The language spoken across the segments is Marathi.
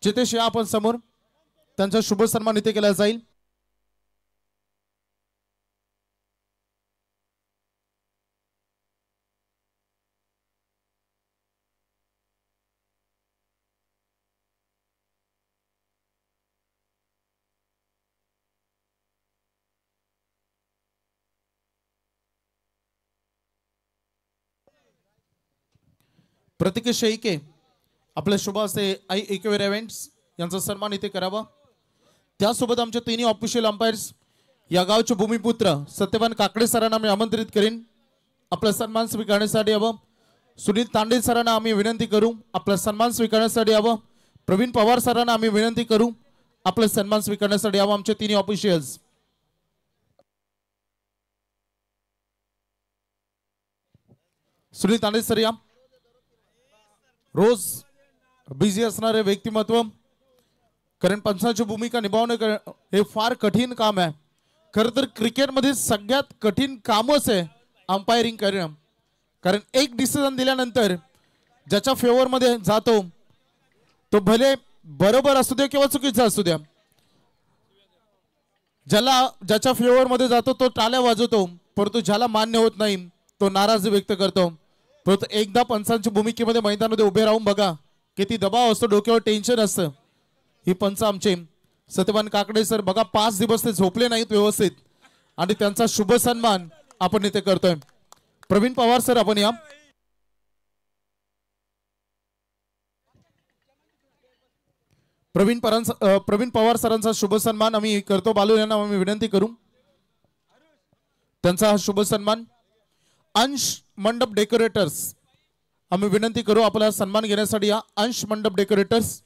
जितेश या आपण समोर, त्यांचा शुभ सन्मान इथे केला जाईल। प्रतीक शेळके आपल्या शुभ हस्ते आई एकवेर इव्हेंट्स यांचा सन्मान इथे करावा। त्यासोबत आमचे तिन्ही ऑफिशियल अंपायर्स या गावचे भूमिपुत्र सत्यवान काकडे सरांना मी आमंत्रित करीन आपला सन्मान स्वीकारण्यासाठी यावं। सुनील तांडे सरांना आम्ही विनंती करू आपला सन्मान स्वीकारण्यासाठी यावं। प्रवीण पवार सरांना आम्ही विनंती करू आपला सन्मान स्वीकारण्यासाठी यावं। आमचे तिन्ही ऑफिशियल्स सुनील तांडे सर या। रोज बिझी असणारे व्यक्तिमत्व, कारण पंचांची भूमिका निभावणे हे फार कठीण काम आहे। खरं तर क्रिकेटमध्ये सगळ्यात कठीण कामच आहे अंपायरिंग करणं, कारण एक डिसिजन दिल्यानंतर ज्याच्या फेवर मध्ये जातो तो भले बरोबर असू दे किंवा चुकीचा असू द्या, ज्याच्या फेवर मध्ये जातो तो टाळ्या वाजवतो, परंतु ज्याला मान्य होत नाही तो नाराजी व्यक्त करतो। परंतु एकदा पंचांच्या भूमिकेमध्ये मैदानामध्ये उभे राहून बघा किती दबाव असतो, डोक्यावर टेन्शन असतं। ही पंच आमचे सत्यवान काकडे सर बघा 5 दिवस ते झोपले नाहीत व्यवस्थित आणि त्यांचा शुभ सन्मान आपण इथे करतोय। प्रवीण पवार सर आपण या। प्रवीण पवार सरांचा शुभ सन्मान आम्ही करतो। बालू यांना आम्ही विनंती करू त्यांचा हा शुभ सन्मान। अंश मंडप डेकोरेटर्स आम्ही विनंती करू आपला सन्मान घेण्यासाठी या। अंश मंडप डेकोरेटर्स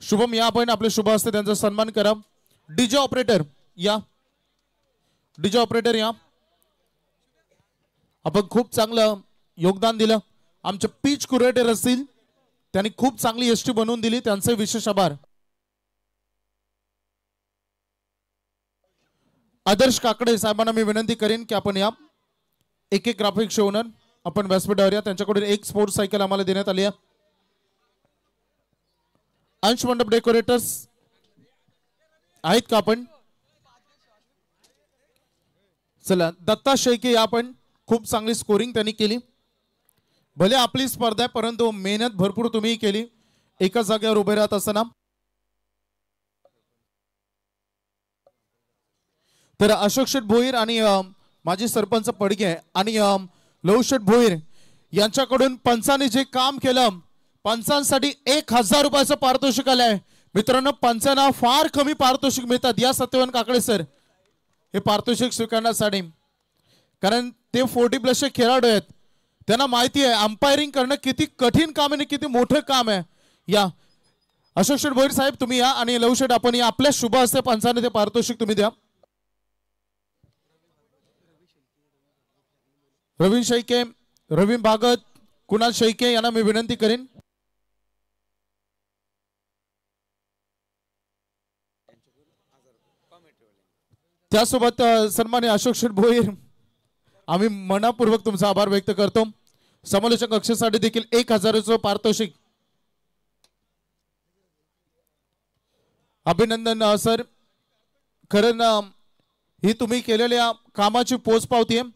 शुभम या आपण आपले शुभ हस्ते त्यांचा सन्मान करा। डीजे ऑपरेटर या, डीजे ऑपरेटर या, आपण खूप चांगलं योगदान दिलं। आमचे पिच क्युरेटर असतील त्यांनी खूप चांगली एसटी बनवून दिली, त्यांचे विशेष आभार। आदर्श काकडे साहेबांना मी विनंती करेन की आपण या। एक ग्राफिक्स ओनर आपण व्यासपीठावर या, त्यांच्याकडून एक स्पोर्ट्स सायकल आम्हाला देण्यात आली आहे। अंश मंडप डेकोरेटर्स आहेत का आपण? चला दत्ता शेळके या आपण, खूप चांगली स्कोरिंग त्यांनी केली। भले आपली स्पर्धा आहे परंतु मेहनत भरपूर तुम्ही केली एकाच जागेवर उभे राहत असताना। तर अशोक शेठ भोईर आणि माजी सरपंच पडगे आणि लहू शेठ भोईर यांच्याकडून पंचांनी जे काम केलं, पंचांसाठी 1000 रुपयाचं पारितोषिक आलंय। मित्रांनो पंचांना फार कमी पारितोषिक मिळतात। या सत्यवान काकडे सर हे पारितोषिक स्वीकारण्यासाठी, कारण ते 40+ खेळाडू आहेत, त्यांना माहिती आहे अंपायरिंग करणं किती कठीण काम आहे, किती मोठं काम आहे। या अशोक शेठ भोईर साहेब तुम्ही या आणि लहू शेठ आपण या, आपल्या शुभ हस्ते पंचांनी ते पारितोषिक तुम्ही द्या। रवीन शेळके, रवीन भागत, कुणाल शेळके यांना मी विनंती करेन। त्यासोबत सन्मान्य अशोक शेठ भोईर आम्ही मनापूर्वक तुमचा आभार व्यक्त करतो। समालोचक कक्षेसाठी देखील 1000चं पारितोषिक। अभिनंदन सर, खरं ही तुम्ही केलेल्या कामाची पोचपावती आहे।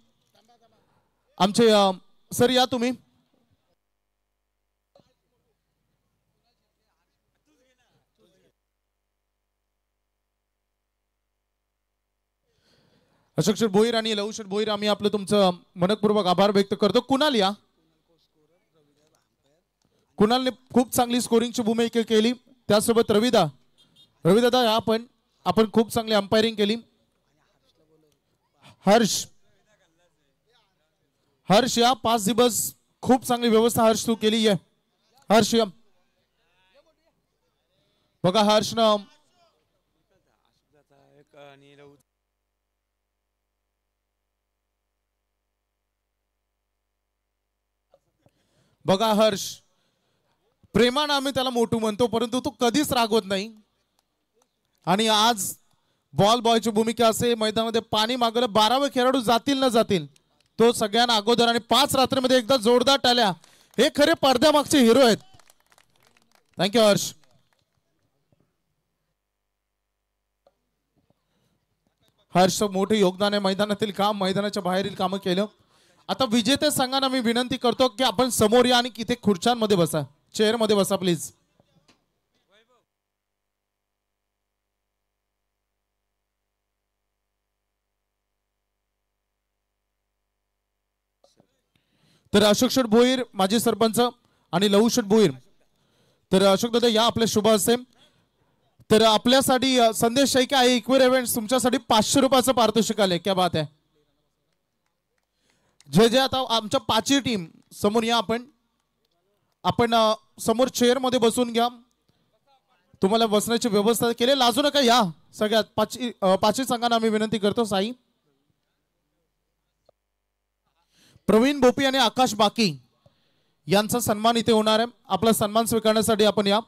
आमचे सर या तुम्ही। अशोक शेठ भोईर आणि लहू शेठ भोईर आम्ही आपलं तुमचं मनपूर्वक आभार व्यक्त करतो। कुणाल या, कुणालने खूप चांगली स्कोरिंगची भूमिका केली। त्यासोबत रविदादा या आपण खूप चांगली अंपायरिंग केली। हर्ष या 5 दिवस खूप चांगली व्यवस्था हर्ष तू केली आहे। हर्ष या बघा, हर्ष ना बघा, हर्ष प्रेमानं आम्ही त्याला मोठू म्हणतो परंतु तो कधीच रागवत नाही। आणि आज बॉल बॉयची भूमिका असे, मैदानामध्ये पाणी मागलं 12वे खेळाडू जातील न जातील तो सगळ्यांना अगोदर आणि 5 रात्रीमध्ये एकदा जोरदार टाळ्या हे खरे पडद्यामागचे हिरो आहेत. थँक्यू हर्ष. हर्ष मोठे योगदान आहे. मैदानातील काम, मैदानाच्या बाहेरील कामं केलं. आता विजेते संघांना मी विनंती करतो की आपण समोर या आणि इथे खुर्च्यांमध्ये बसा, चेअरमध्ये बसा प्लीज. तर अशोक शेठ भोईर माजी सरपंच आणि लहू शेठ भोईर, तर अशोक दादा या आपले शुभ असते. तर आपल्यासाठी संदेश शेळके आहे इक्वेर इव्हेंट्स तुमच्यासाठी 500 रुपयाचं पारितोषिक आले. क्या बात आहे. जे जे आता आमच्या पाचही टीम समोर या. आपण समोर चेअर मध्ये बसून घ्या. तुम्हाला बसण्याची व्यवस्था केली, लाजू नका या. सगळ्यात पाचही संघांना आम्ही विनंती करतो. साई, प्रवीण भोपी आणि आकाश बाकी यांचा सन्मान इथे होणार आहे. आपला सन्मान स्वीकारण्यासाठी आपण या.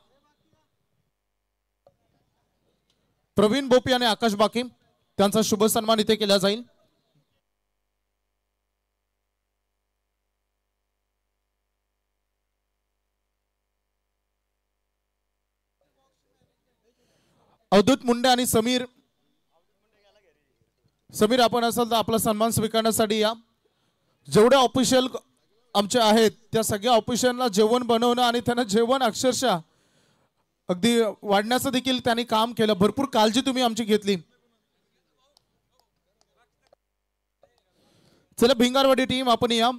प्रवीण भोपी आणि आकाश बाकी त्यांचा शुभ सन्मान इथे केला जाईल. अवधूत मुंडे आणि समीर आपण असाल तर आपला सन्मान स्वीकारण्यासाठी या. जेवढे ऑफिशियल आमचे आहेत त्या सगळ्या ऑफिशियलला जेवण बनवणं आणि त्यांना जेवण अक्षरशः अगदी वाढण्याचं देखील त्यांनी काम केलं. भरपूर काळजी तुम्ही आमची घेतली. चला भिंगारवाडी टीम आपण या.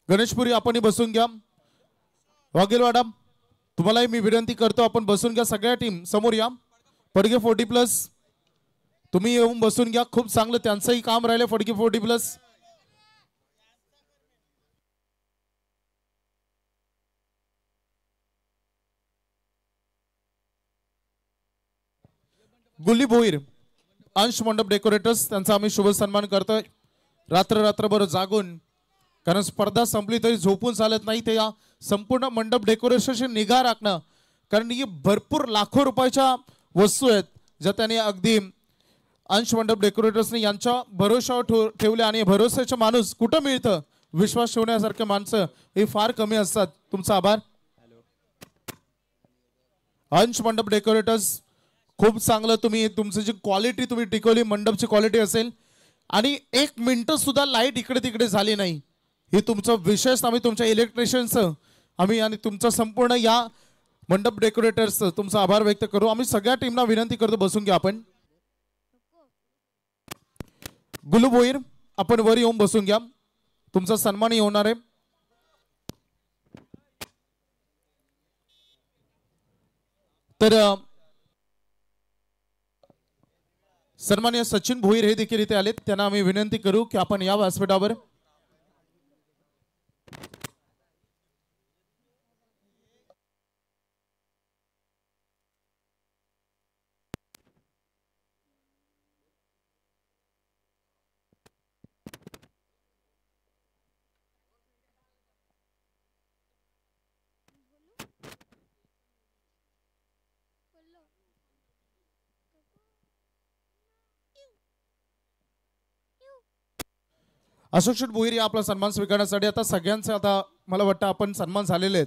गणेशपुरी आपण बसून घ्या. वाघेलवाडा तुम्हालाही मी विनंती करतो आपण बसून घ्या. सगळ्या टीम समोर या. फडके 40+ तुम्ही येऊन बसून घ्या. खूप चांगलं त्यांचंही काम राहिलं. फडके 40+. गुल्ली भोईर, अंश मंडप डेकोरेटर्स त्यांचा आम्ही शुभ सन्मान करतोय. रात्रभर जागून, कारण स्पर्धा संपली तरी झोपून चालत नाही. ते या संपूर्ण मंडप डेकोरेशनची निगा राखणं, कारण ही भरपूर लाखो रुपयाच्या वस्तू आहेत ज्या त्यांनी अगदी अंश मंडप डेकोरेटर्सने यांच्या भरोशावर ठेवले. आणि भरोश्याचे माणूस कुठं मिळतं, विश्वास ठेवण्यासारखे माणसं हे फार कमी असतात. तुमचा आभार. अंश मंडप डेकोरेटर्स खूप चांगलं तुम्ही तुमची जी क्वालिटी तुम्ही टिकवली, मंडपची क्वालिटी असेल. आणि 1 मिनिट सुद्धा लाईट इकडे तिकडे झाली नाही. ही तुमचं विशेष आम्ही तुमच्या इलेक्ट्रिशियनचं आम्ही आणि तुमचं संपूर्ण या मंडप डेकोरेटर्सचं तुमचा आभार व्यक्त करू. आम्ही सगळ्या टीमला विनंती करतो बसून घ्या. आपण गुलू भोईर आपण वर येऊन बसून घ्या. तुमचा सन्मानही होणार आहे. तर सन्माननीय सचिन भोईर हे देखील इथे आलेत. त्यांना आम्ही विनंती करू की आपण या व्यासपीठावर. अशोक शेठ भोईर या आपला सन्मान स्वीकारण्यासाठी आता सगळ्यांचे आता मला वाटतं आपण सन्मान झालेले आहेत.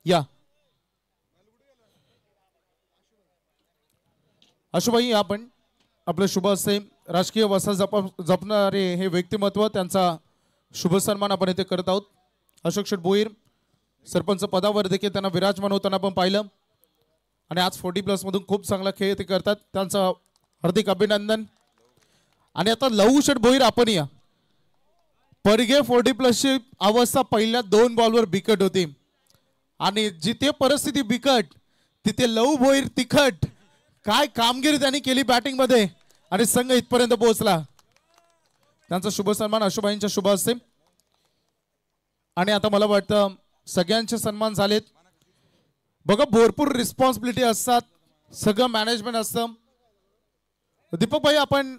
या आशुभाई आपण आपले शुभ असते राजकीय वसा जपणारे हे व्यक्तिमत्व त्यांचा शुभ सन्मान आपण इथे करत आहोत. अशोक शेठ भोईर सरपंच पदावर देखील त्यांना विराजमान होताना आपण पाहिलं. आणि आज 40+ मधून खूप चांगला खेळ ते करतात. त्यांचं हार्दिक अभिनंदन. आणि आता लहू शेठ भोईर आपण या. परगे 40+ ची अवस्था पहिल्या 2 बॉलवर बिकट होती. आणि जिथे परिस्थिती बिकट तिथे लहू भोईर तिखट. काय कामगिरी त्यांनी केली बॅटिंग मध्ये आणि संघ इथपर्यंत पोहोचला. त्यांचा शुभ सन्मान अशुभाईंच्या शुभ असते. आणि आता मला वाटतं सगळ्यांचे सन्मान झालेत. बघा भरपूर रिस्पॉन्सिबिलिटी असतात, सगळं मॅनेजमेंट असतं. दीपक भाई आपण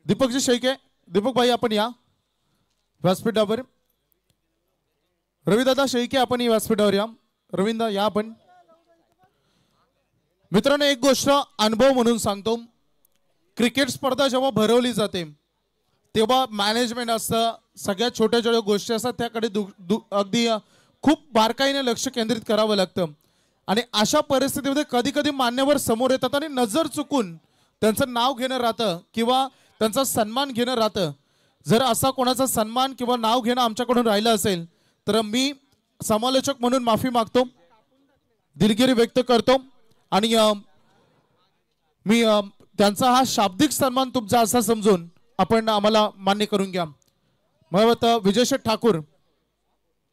दीपकजी शेळके दीपक भाई आपण या व्यासपीठावर. रविदादा शेळके आपण या व्यासपीठावर या. रवींद्र या आपण. मित्रांनो एक गोष्ट अनुभव म्हणून सांगतो. क्रिकेट स्पर्धा जेव्हा भरवली जाते तेव्हा मॅनेजमेंट असतं, सगळ्या छोट्या छोट्या गोष्टी असतात त्याकडे अगदी खूप बारकाईने लक्ष केंद्रित करावं लागतं. आणि अशा परिस्थितीमध्ये कधी कधी मान्यवर समोर येतात आणि नजर चुकून त्यांचं नाव घेणं राहतं किंवा त्यांचा सन्मान घेणं राहतं. जर असा कोणाचा सन्मान किंवा नाव घेणं आमच्याकडून राहिलं असेल तर मी समालोचक म्हणून माफी मागतो, दिलगिरी व्यक्त करतो आणि मी त्यांचा हा शाब्दिक सन्मान तुमचा असा समजून आपण आम्हाला मान्य करून घ्या. मला विजयशेठ ठाकूर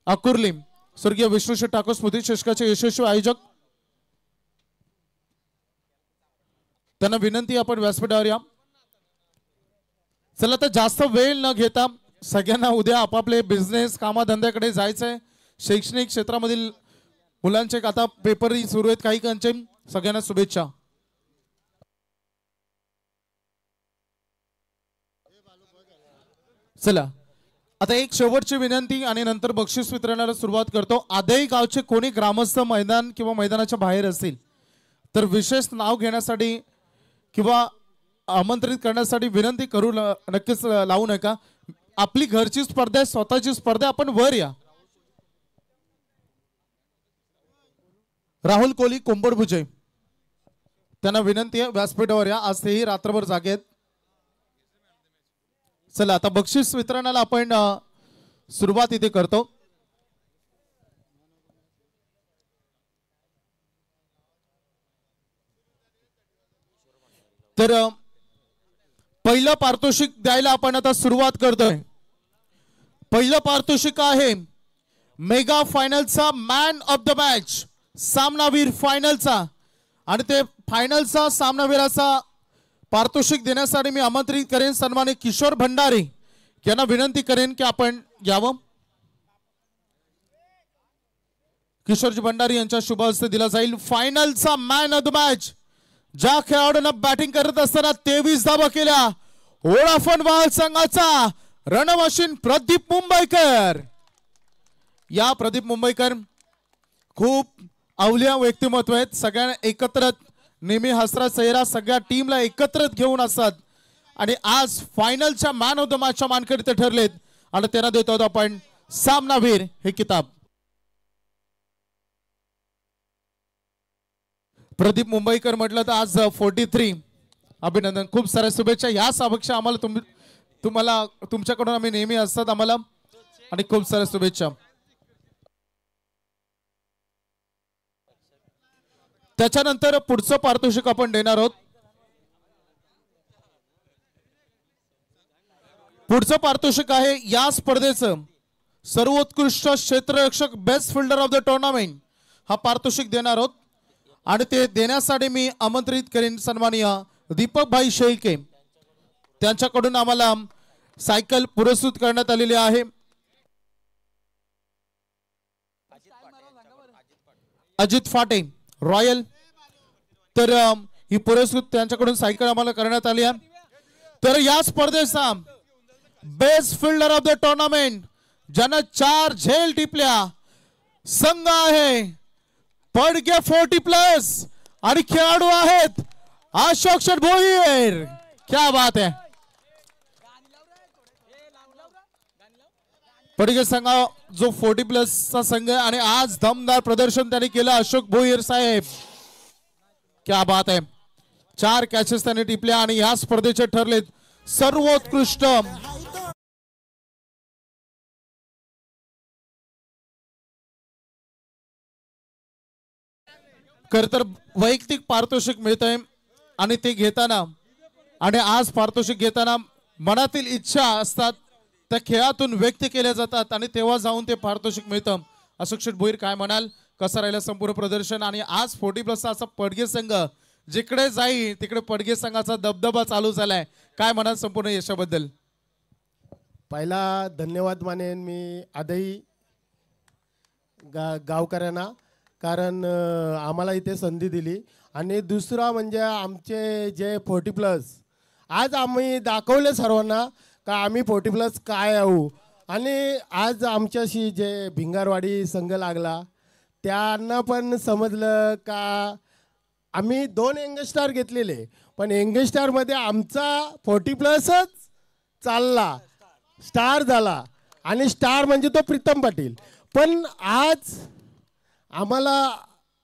अकुर्ली, स्वर्गीय विष्णुशेठ ठाकूर स्मृती चषकाचे यशस्वी आयोजक, त्यांना विनंती आपण व्यासपीठावर या. चला तर जास्त वेळ न घेता सगळ्यांना उद्या आपापले बिझनेस कामाधंद्याकडे जायचंय. शैक्षणिक क्षेत्रामधील मुलांचे आता पेपरही सुरू आहेत काही कांचे. सगळ्यांना शुभेच्छा. चला आता एक शेवटची विनंती आणि नंतर बक्षीस वितरणाला सुरुवात करतो. आदई गावचे कोणी ग्रामस्थ मैदान किंवा मैदानाच्या बाहेर असतील तर विशेष नाव घेण्यासाठी किंवा आमंत्रित करण्यासाठी विनंती करू नक्कीच लावू नका. आपली घरची स्पर्धा, स्वतःची स्पर्धा, आपण वर या. राहुल कोहली कोंबडभुजे, त्यांना विनंती आहे व्यासपीठावर या. आज तेही रात्रभर जागेत. चला आता बक्षीस वितरणाला आपण सुरुवात इथे करतो. तर पहिलं पारितोषिक द्यायला आपण आता सुरुवात करतोय. पहिलं पारितोषिक आहे मेगा फायनलचा मॅन ऑफ द मॅच, सामनावीर फायनलचा. आणि ते फायनलचा सामनावीराचा पारितोषिक देण्यासाठी मी आमंत्रित करेन सन्मानित किशोर भंडारे यांना विनंती करेन की आपण यावं. किशोरजी भंडारी यांच्या शुभ हस्ते दिला जाईल फायनलचा मॅन ऑफ द मॅच. ज्या खेळाडूंना बॅटिंग करत असताना 23 धावा केल्या, वोडाफोन वाहल संघाचा रणमशीन प्रदीप मुंबईकर. या प्रदीप मुंबईकर खूप अवलिया व्यक्तिमत्व आहेत. सगळ्यांना एकत्र नेहमी हसरा चेहरा सगळ्या टीमला एकत्रित घेऊन असतात आणि आज फायनलच्या मॅन ऑफ द मॅचच्या मानकरी ते ठरलेत आणि त्यांना देतो आपण सामनावीर हे किताब. प्रदीप मुंबईकर म्हटलं तर आज 43. अभिनंदन, खूप साऱ्या शुभेच्छा. याच अपेक्षा आम्हाला तुम्हाला तुमच्याकडून आम्ही नेहमी असतात आम्हाला आणि खूप साऱ्या शुभेच्छा. त्याच्यानंतर पुढचं पारितोषिक आपण देणार आहोत. पुढचं पारितोषिक आहे या स्पर्धेचं सर्वोत्कृष्ट क्षेत्ररक्षक, best fielder of the tournament. हा पारितोषिक देणार आहोत आणि ते देण्यासाठी मी आमंत्रित करेन सन्माननीय दीपक भाई शेळके. त्यांच्याकडून आम्हाला सायकल पुरस्कृत करण्यात आलेली आहे. अजित फाटे रॉयल, तर ही पुरस्कृत त्यांच्याकडून सायकल आम्हाला करण्यात आली आहे. तर या स्पर्धेचा best fielder of the tournament ज्यानं 4 झेल टिपल्या संघ आहे पडगे 40+ आणि खेळाडू आहेत अशोक शेठ भोईर. क्या बात है. पडगे संघा जो 40+ चा संघ आहे आणि आज दमदार प्रदर्शन त्यांनी केलं अशोक भोईर साहेब. क्या बात है. 4 कॅचेस त्यांनी टिपल्या आणि या स्पर्धेचे ठरलेत सर्वोत्कृष्ट. खर तर वैयक्तिक पारितोषिक मिळतंय आणि ते घेताना आणि आज पारितोषिक घेताना मनातील इच्छा असतात त्या खेळातून व्यक्त केल्या जातात आणि तेव्हा जाऊन ते पारितोषिक मिळतं. अशोक शेठ भोईर काय म्हणाल, कसं राहिलं संपूर्ण प्रदर्शन आणि आज 40+ असा पडगे संघ जिकडे जाईल तिकडे पडगे संघाचा दबदबा चालू झालाय, काय म्हणाल संपूर्ण यशाबद्दल? पहिला धन्यवाद मानेन मी आदई गावकऱ्यांना, कारण आम्हाला इथे संधी दिली. आणि दुसरा म्हणजे आमचे जे 40+ आज आम्ही दाखवले सर्वांना का आम्ही 40+ काय आहो. आणि आज आमच्याशी जे भिंगारवाडी संघ लागला त्यांना पण समजलं का आम्ही 2 यंगस्टार घेतलेले, पण यंगस्टारमध्ये आमचा 40+च चालला, स्टार झाला आणि स्टार म्हणजे तो प्रीतम पाटील. पण आज आम्हाला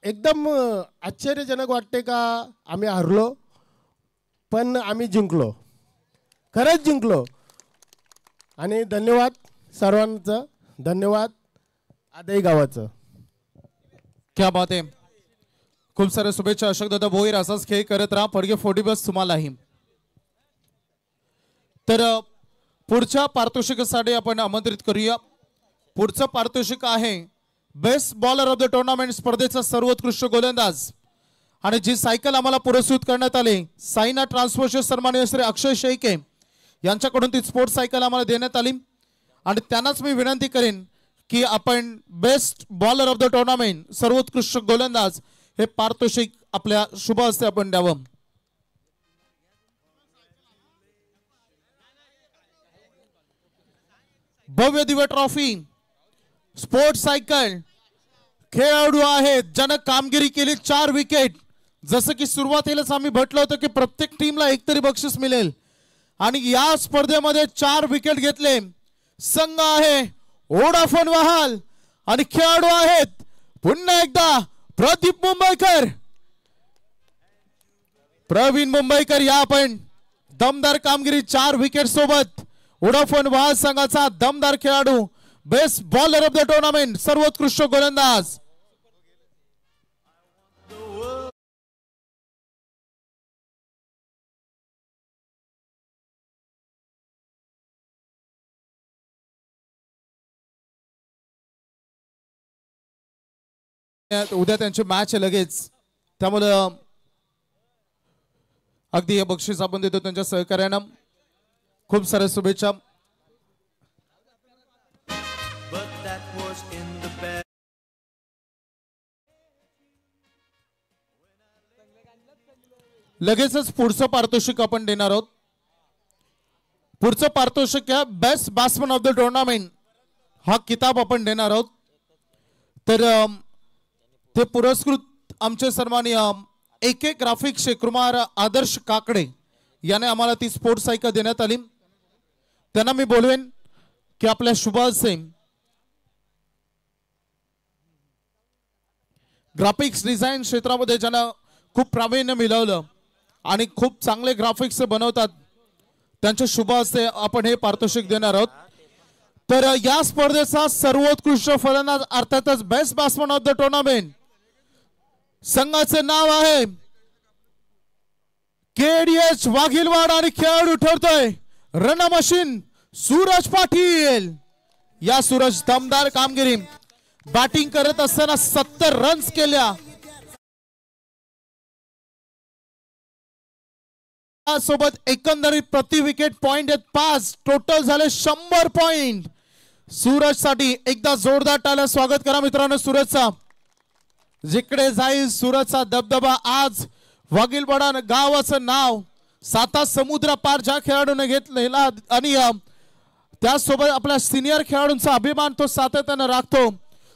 एकदम आश्चर्यजनक वाटते का आम्ही हरलो पण आम्ही जिंकलो, खरंच जिंकलो. आणि धन्यवाद सर्वांचं, धन्यवाद आदई गावाचं. क्या बात आहे. खूप साऱ्या शुभेच्छा अशोक दादा भोईर. असाच खेळ करत राहा. फडके 40 बस तुम्हालाही. तर पुढच्या पारितोषिकासाठी आपण आमंत्रित करूया. पुढचं पारितोषिक आहे best bowler of the tournament स्पर्धेचा सर्वोत्कृष्ट गोलंदाज. आणि जी सायकल आम्हाला पुरस्कृत करण्यात आली, साईना ट्रान्सपोर्टचे सन्माननीय श्री अक्षय शेळके यांच्याकडून ती स्पोर्ट्स सायकल आम्हाला देण्यात आली. आणि त्यांनाच मी विनंती करेन की आपण best bowler of the tournament सर्वोत्कृष्ट गोलंदाज हे पारितोषिक आपल्या शुभ हस्ते आपण द्यावं. भव्य दिव्य ट्रॉफी, स्पोर्ट्स सायकल, खेळाडू आहेत ज्यानं कामगिरी केली. 4 विकेट. जसं की सुरुवातीलाच आम्ही म्हटलं होतं की प्रत्येक टीमला एक तरी बक्षीस मिळेल आणि या स्पर्धेमध्ये 4 विकेट घेतले. संघ आहे वोडाफोन वाहाल आणि खेळाडू आहेत पुन्हा एकदा प्रदीप मुंबईकर, प्रवीण मुंबईकर. या आपण दमदार कामगिरी 4 विकेट सोबत वोडाफोन वाहाल संघाचा दमदार खेळाडू, best bowler of the tournament सर्वोत्कृष्ट गोलंदाज. उद्या त्यांची मॅच आहे लगेच, त्यामुळं अगदी हे बक्षीस आपण देतो त्यांच्या सहकार्यानं. खूप साऱ्या शुभेच्छा. लगेचच पुढचं पारितोषिक आपण देणार आहोत. पुढचं पारितोषिक आहे best batsman of the tournament. हा किताब आपण देणार आहोत. तर ते पुरस्कृत आमचे सन्माननीय AK ग्राफिक्सचे कुमार आदर्श काकडे याने आम्हाला ती स्पोर्ट्स सायकल देण्यात आली. त्यांना मी बोलवेन की आपल्या शुभ हस्ते ग्राफिक्स डिझाईन क्षेत्रामध्ये ज्यांना खूप प्रावीण्य मिळवलं आणि खूप चांगले ग्राफिक्स बनवतात त्यांच्या शुभ हस्ते आपण हे पारितोषिक देणार आहोत. तर या स्पर्धेचा सर्वोत्कृष्ट फलंदाज अर्थातच best batsman of the tournament संघाचे नाव आहे KDH वाघिलवाड आणि खेळाडू ठरतोय रन मशीन सूरज पाटील. या सूरज दमदार कामगिरी बॅटिंग करत असताना 70 रन्स केल्या. सोबत एकंदरीत प्रति विकेट पॉइंट आहेत 5, टोटल झाले 100 पॉइंट. सूरज साठी एकदा जोरदार टाळ्या स्वागत करा मित्रांनो सूरजचा. जिकडे जाईल सूरजचा दबदबा. आज वाघिलवाडा गावाचं नाव 7 समुद्र पार ज्या खेळाडूने घेतलेला आणि त्यासोबत आपल्या सिनियर खेळाडूंचा अभिमान तो सातत्याने राखतो.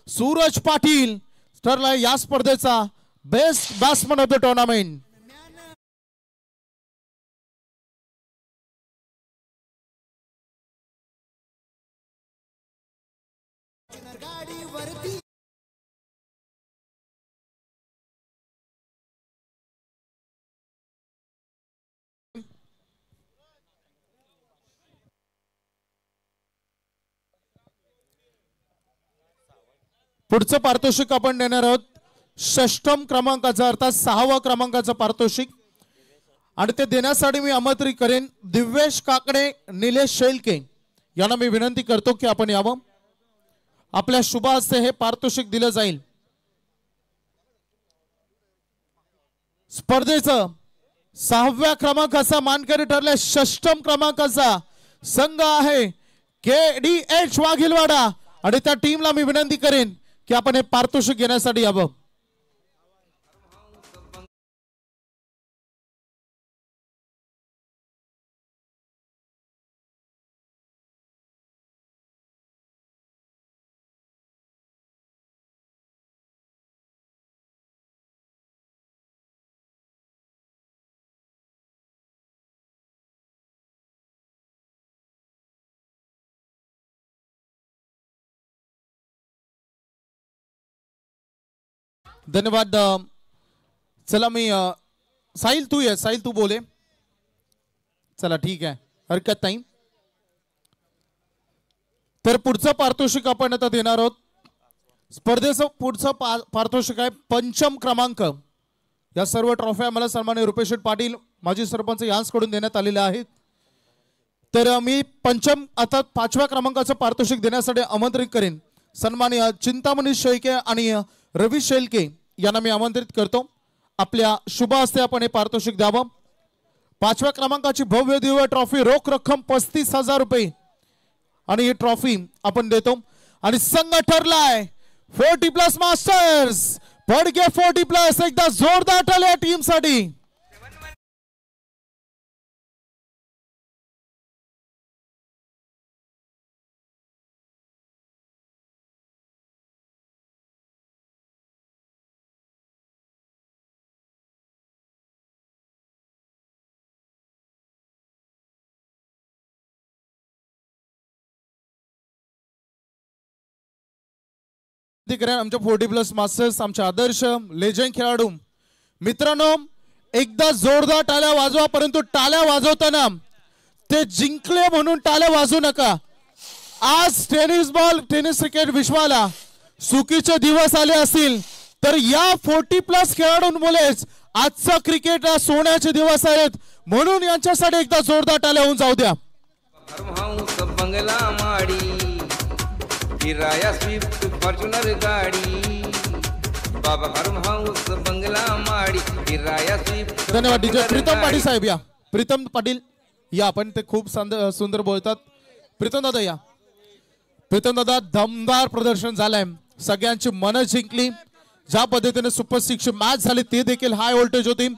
सूरज पाटील ठरला या स्पर्धेचा best batsman of the tournament. पुढचं पारितोषिक आपण देणार आहोत 6ष्टम क्रमांकाचं अर्थात 6व्या क्रमांकाचं पारितोषिक. आणि ते देण्यासाठी मी आमंत्रित करेन दिव्येश काकडे, निलेश शेळके यांना मी विनंती करतो की आपण यावं. आपल्या शुभ हस्ते हे पारितोषिक दिलं जाईल. स्पर्धेचं 6व्या क्रमांकाचा मानकरी ठरले 6ष्टम क्रमांकाचा संघ आहे KDH वाघिलवाडा. आणि त्या टीमला मी विनंती करेन की आपण हे पारितोषिक घेण्यासाठी यावं. धन्यवाद. चला मी साहिल तू ये, साहिल तू बोले. चला ठीक आहे, हरकत नाही. तर पुढचं पारितोषिक आपण आता देणार आहोत. स्पर्धेचं पुढचं पारितोषिक आहे पंचम क्रमांक. या सर्व ट्रॉफ्या मला सन्माननीय रुपेश शेठ पाटील माजी सरपंच यांच्याकडून देण्यात आलेल्या आहेत. तर मी पंचम अर्थात 5व्या क्रमांकाचं पारितोषिक देण्यासाठी आमंत्रित करेन सन्माननीय चिंतामणी शेळके आणि रवी शेळके यांना मी आमंत्रित करतो. आपल्या शुभ हस्ते आपण हे पारितोषिक द्यावं. 5व्या क्रमांकाची भव्य दिव्य ट्रॉफी, रोख रक्कम 35,000 रुपये आणि ही ट्रॉफी आपण देतो. आणि संघ ठरलाय 40+ मास्टर्स पडगे 40+. एकदा जोरदार टाळ्या या टीम साठी. आमच्या 40+ मास्टर्स, आमचे आदर्श लेजंड खेळाडू मित्रांनो, एकदा जोरदार टाळ्या वाजवा. परंतु टाळ्या वाजवताना ते जिंकले म्हणून टाळ्या वाजवू नका. आज टेनिस क्रिकेट विश्वाला सुखीचे दिवस आले असतील तर या 40+ खेळाडूंमुळेच आजचा क्रिकेट सोन्याचे दिवस आहेत. म्हणून यांच्यासाठी एकदा जोरदार टाळ्या होऊन जाऊ द्या. किराया स्विफ्ट फॉर्च्यूनर गाडी, बाबा फार्म हाऊस बंगला माडी, किराया स्विफ्ट. धन्यवाद. डीजे प्रीतम पाटील साहेब या. प्रीतम पाटील या, आपण ते खूप सुंदर बोलतात. प्रीतम दादा या. प्रीतम दादा, दमदार प्रदर्शन झालंय, सगळ्यांची मन जिंकली. ज्या पद्धतीने सुपर 6 मॅच झाली ते देखील हाय व्होल्टेज होती.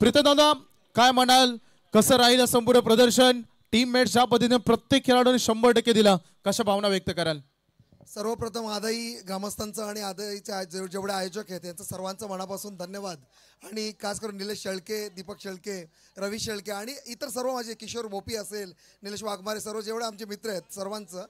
प्रीतम दादा काय म्हणाल, कसं राहील संपूर्ण प्रदर्शन? टीममेट्स ज्या पद्धतीने प्रत्येक खेळाडूने 100% दिला, कशा भावना व्यक्त कराल? सर्वप्रथम आदाई ग्रामस्थांचं आणि आदाईचे जेवढे आयोजक आहेत त्यांचं सर्वांचं मनापासून धन्यवाद. आणि खास करून निलेश शेळके, दीपक शेळके, रवी शेळके आणि इतर सर्व माझे, किशोर बोपी असेल, निलेश वाघमारे, सर्व जेवढे आमचे मित्र आहेत सर्वांचं.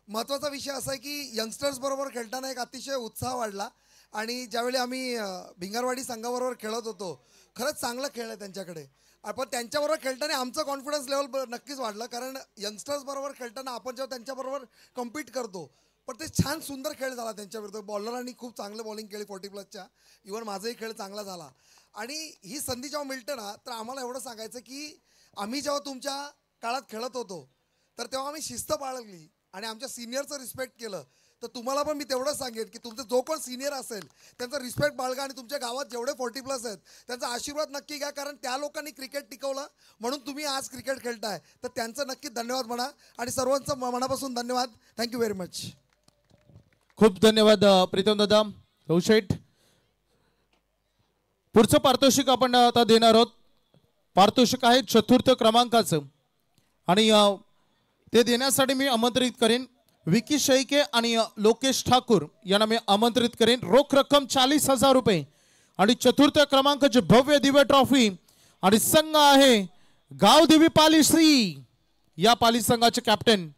महत्त्वाचा विषय असा आहे की यंगस्टर्स बरोबर खेळताना एक अतिशय उत्साह वाढला. आणि ज्यावेळी आम्ही भिंगारवाडी संघाबरोबर खेळत होतो, खरंच चांगलं खेळ आहे त्यांच्याकडे. पण त्यांच्याबरोबर खेळताना आमचं कॉन्फिडन्स लेवल नक्कीच वाढलं. कारण यंगस्टर्स बरोबर खेळताना आपण जेव्हा त्यांच्याबरोबर कम्पीट करतो, पण ते छान सुंदर खेळ झाला त्यांच्याविरुद्ध. बॉलरांनी खूप चांगलं बॉलिंग केली 40+च्या. इव्हन माझाही खेळ चांगला झाला. आणि ही संधी जेव्हा मिळते ना, तर आम्हाला एवढं सांगायचं की आम्ही जेव्हा तुमच्या काळात खेळत होतो तर तेव्हा आम्ही शिस्त बाळगली आणि आमच्या सिनियरचं रिस्पेक्ट केलं. तर तुम्हाला पण मी तेवढं सांगेन की तुमचं जो कोण सिनियर असेल त्यांचा रिस्पेक्ट बाळगा. आणि तुमच्या गावात जेवढे 40+ आहेत त्यांचा आशीर्वाद नक्की घ्या. कारण त्या लोकांनी क्रिकेट टिकवलं म्हणून तुम्ही आज क्रिकेट खेळताय. तर त्यांचं नक्की धन्यवाद म्हणा. आणि सर्वांचं मनापासून धन्यवाद. Thank you very much. खूप धन्यवाद प्रीतम दादा. शेठ, पुढचं पारितोषिक आपण आता देणार आहोत. पारितोषिक आहे 4th क्रमांकाचं आणि ते देण्यासाठी मी आमंत्रित करेन विकी शेळके आणि लोकेश ठाकूर यांना मी आमंत्रित करेन. रोख रक्कम 40,000 रुपये आणि 4th क्रमांकाची भव्य दिव्य ट्रॉफी. आणि संघ आहे गावदेवी पाली श्री, या पाली संघाचे कॅप्टन.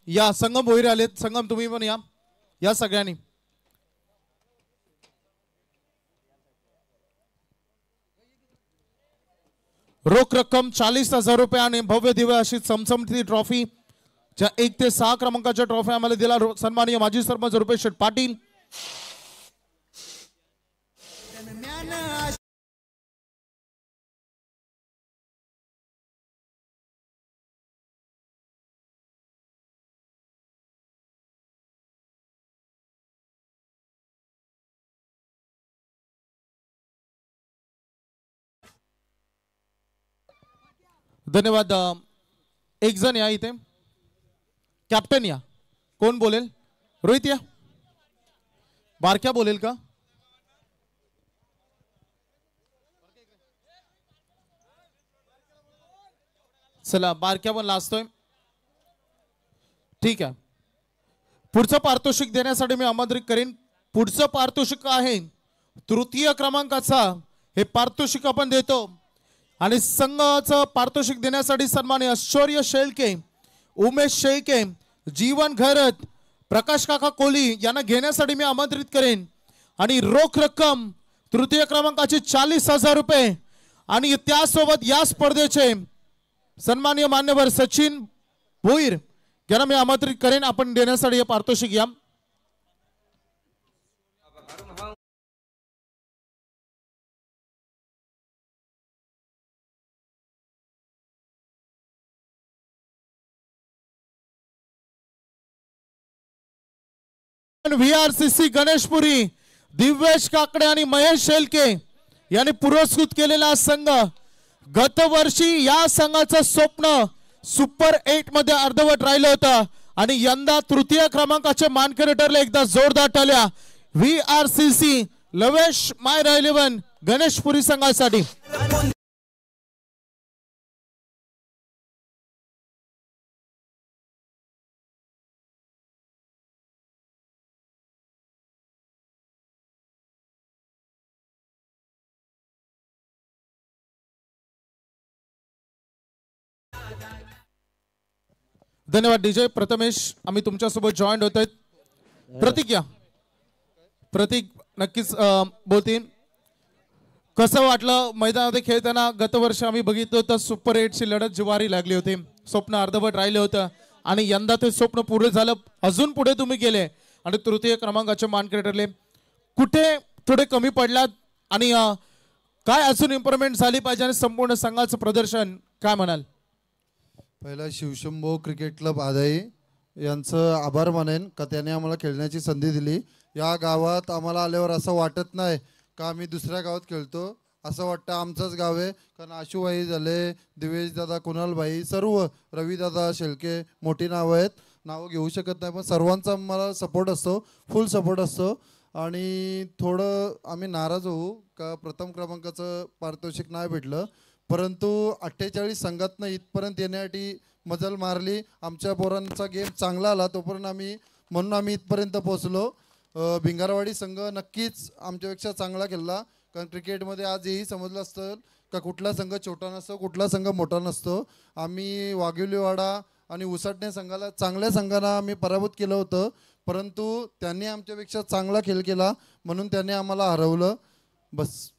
या संगम भोईर आलेत. संगम तुम्ही पण या. या सगळ्यांनी. रोख रक्कम 40,000 रुपये आणि भव्य दिव्य अशी चमचमती ट्रॉफी, ज्या 1 ते 6 क्रमांकाच्या ट्रॉफी आम्हाला दिला सन्माननीय माजी सरपंच रुपेश शेठ पाटील. धन्यवाद. एक जण या इथे. कॅप्टन या. कोण बोलेल? रोहित या. बारक्या बोलेल का? चला बारक्या पण लाजतोय. ठीक आहे. पुढचं पारितोषिक देण्यासाठी मी आमंत्रित करेन. पुढचं पारितोषिक आहे तृतीय क्रमांकाचा. हे पारितोषिक आपण देतो आणि संघाचं पारितोषिक देण्यासाठी सन्माननीय ऐश्वर्य शेळके, उमेश शेळके, जीवन घरत, प्रकाश काका कोली यांना घेण्यासाठी मी आमंत्रित करेन. आणि रोख रक्कम तृतीय क्रमांकाची 40,000 रुपये आणि त्यासोबत या स्पर्धेचे सन्माननीय मान्यवर सचिन भोईर यांना मी आमंत्रित करेन. आपण देण्यासाठी हे पारितोषिक या. VRCC गणेशपुरी, दिव्येश काकडे आणि महेश शेलके यांनी पुरस्कृत केलेला संघ. गत वर्षी या संघाचं स्वप्न सुपर 8 मध्ये अर्धवट राहिलं होतं आणि यंदा तृतीय क्रमांकाचे मानकरी ठरले. एकदा जोरदार टाळ्या VRCC लवेश मायरा 11 गणेशपुरी संघासाठी. धन्यवाद डीजे प्रथमेश. आम्ही तुमच्यासोबत जॉईन होत आहेत. प्रतीक या. प्रतीक नक्कीच बोलतील. कसं वाटलं मैदानामध्ये खेळताना? गत वर्षी आम्ही बघितलं होतं सुपर 8ची लढत जिवारी लागली होती. स्वप्न अर्धवट राहिलं होतं आणि यंदा ते स्वप्न पूर्ण झालं. अजून पुढे तुम्ही गेले आणि तृतीय क्रमांकाचे मानकरी ठरले. कुठे थोडे कमी पडलात आणि काय अजून इम्प्रूव्हमेंट झाली पाहिजे आणि संपूर्ण संघाचं प्रदर्शन काय म्हणाल? पहिला शिवशंभो क्रिकेट क्लब आदाई यांचं आभार मानेन का त्याने आम्हाला खेळण्याची संधी दिली. या गावात आम्हाला आल्यावर असं वाटत नाही का आम्ही दुसऱ्या गावात खेळतो, असं वाटतं आमचंच गाव आहे. कारण आशुभाई झाले, दिवेश दादा, कुणालभाई, सर्व रविदादा शेळके, मोठी नावं आहेत, नावं घेऊ शकत नाही, पण सर्वांचा आम्हाला सपोर्ट असतो, फुल सपोर्ट असतो. आणि थोडं आम्ही नाराज होऊ का प्रथम क्रमांकाचं पारितोषिक नाही भेटलं, परंतु 48 संघातनं इथपर्यंत येण्यासाठी मजल मारली. आमच्या पोरांचा गेम चांगला आला तोपर्यंत म्हणून आम्ही इथपर्यंत पोहोचलो. भिंगारवाडी संघ नक्कीच आमच्यापेक्षा चांगला खेळला. कारण क्रिकेटमध्ये आज हेही समजलं असतं का कुठला संघ छोटा नसतो, कुठला संघ मोठा नसतो. आम्ही वाघिवलीवाडा आणि उसाटणे संघाला, चांगल्या संघांना आम्ही पराभूत केलं होतं, परंतु त्यांनी आमच्यापेक्षा चांगला खेळ केला म्हणून त्यांनी आम्हाला हरवलं. बस.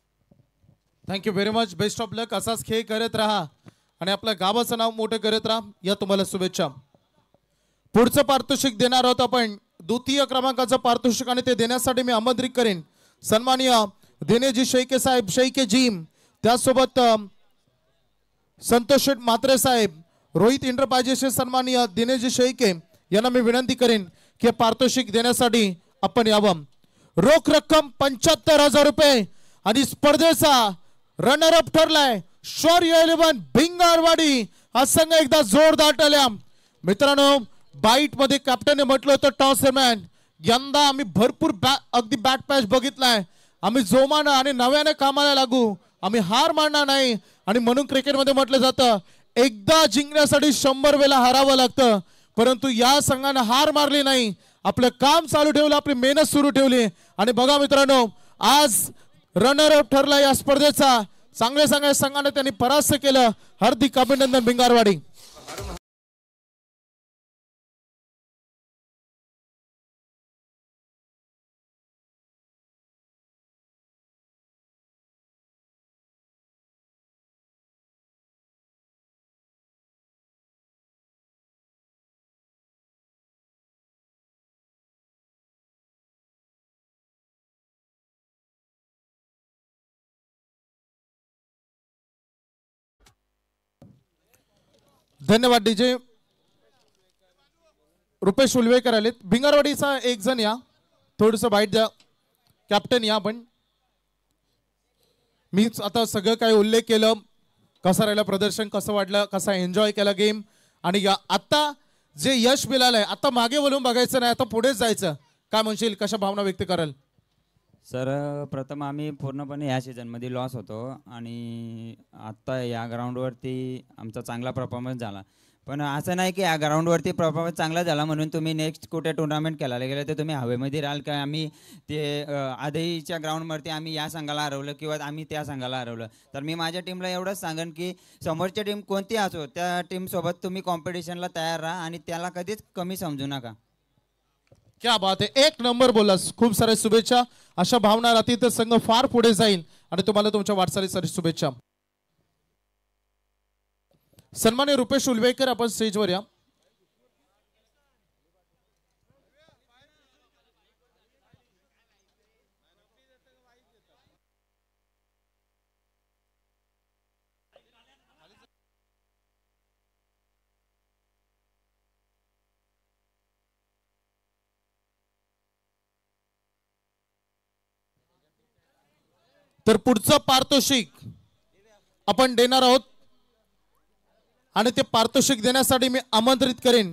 Thank you very much. Best of luck. असाच खेळ करत राहा आणि आपल्या गावाचं नाव मोठं करत राहा. या तुम्हाला शुभेच्छा. पुढचं पारितोषिक देणार आहोत आपण द्वितीय क्रमांकाचं पारितोषिक आणि ते देण्यासाठी मी आमंत्रित करेन सन्माननीय दिनेशजी शेळके साहेब, शेळके जी, त्यासोबत संतोष म्हात्रे साहेब, रोहित इंटरप्राइजेसचे सन्माननीय दिनेशजी शेळके यांना मी विनंती करेन की पारितोषिक देण्यासाठी आपण यावं. रोख रक्कम 75,000 रुपये आणि स्पर्धेचा रनर अप ठरलाय शौर्य 11 भिंगारवाडी. हा संघ एकदा जोरदार टाळ्या. मित्रांनो, बाईट मध्ये कॅप्टनने म्हटलं होतं टॉस दरम्यान यंदा आम्ही भरपूर अगदी बॅट पॅच बघितलाय. आम्ही जोमानं आणि नव्याने कामाला लागू, आम्ही हार मानणार नाही. आणि म्हणून क्रिकेटमध्ये म्हटलं जातं एकदा जिंकण्यासाठी 100 वेळा हारावं लागतं, परंतु या संघाने हार मारली नाही, आपलं काम चालू ठेवलं, आपली मेहनत सुरू ठेवली. आणि बघा मित्रांनो, आज रनर अप ठरला या स्पर्धेचा. चांगल्या चांगल्या संघाने त्यांनी परास्त केलं. हार्दिक अभिनंदन भिंगारवाडी. धन्यवाद डीजे. रुपेश उलवेकर आलेत. भिंगारवाडीचा एक जण या, थोडस बाईट द्या. कॅप्टन या. पण मी आता सगळं काही उल्लेख केलं, कसं राहिलं प्रदर्शन, कसं वाटलं, कसा एन्जॉय केला गेम, आणि आता जे यश मिळालंय आता मागे वळून बघायचं नाही, आता पुढेच जायचं. काय म्हणशील, कशा भावना व्यक्त कराल? सर, प्रथम आम्ही पूर्णपणे ह्या सीझनमध्ये लॉस होतो आणि आत्ता या ग्राउंडवरती आमचा चांगला परफॉर्मन्स झाला, पण असं नाही की या ग्राउंडवरती परफॉर्मन्स चांगला झाला म्हणून तुम्ही नेक्स्ट कुठे टुर्नामेंट खेळायला गेले तर तुम्ही हवेमध्ये राहाल का आम्ही ते आधीच्या ग्राउंडवरती आम्ही या संघाला हरवलं किंवा आम्ही त्या संघाला हरवलं. तर मी माझ्या टीमला एवढंच सांगेन की समोरची टीम कोणती असो त्या टीमसोबत तुम्ही कॉम्पिटिशनला तयार राहा आणि त्याला कधीच कमी समजू नका. क्या बात आहे, एक नंबर बोललास. खूप साऱ्या शुभेच्छा. अशा भावना राहतील तर संघ फार पुढे जाईल आणि तुम्हाला तुमच्या वाटचालीसाठी शुभेच्छा. सन्मान्य रुपेश उलवेकर आपण स्टेजवर या. तर पुढचं पारितोषिक आपण देणार आहोत आणि ते पारितोषिक देण्यासाठी मी आमंत्रित करेन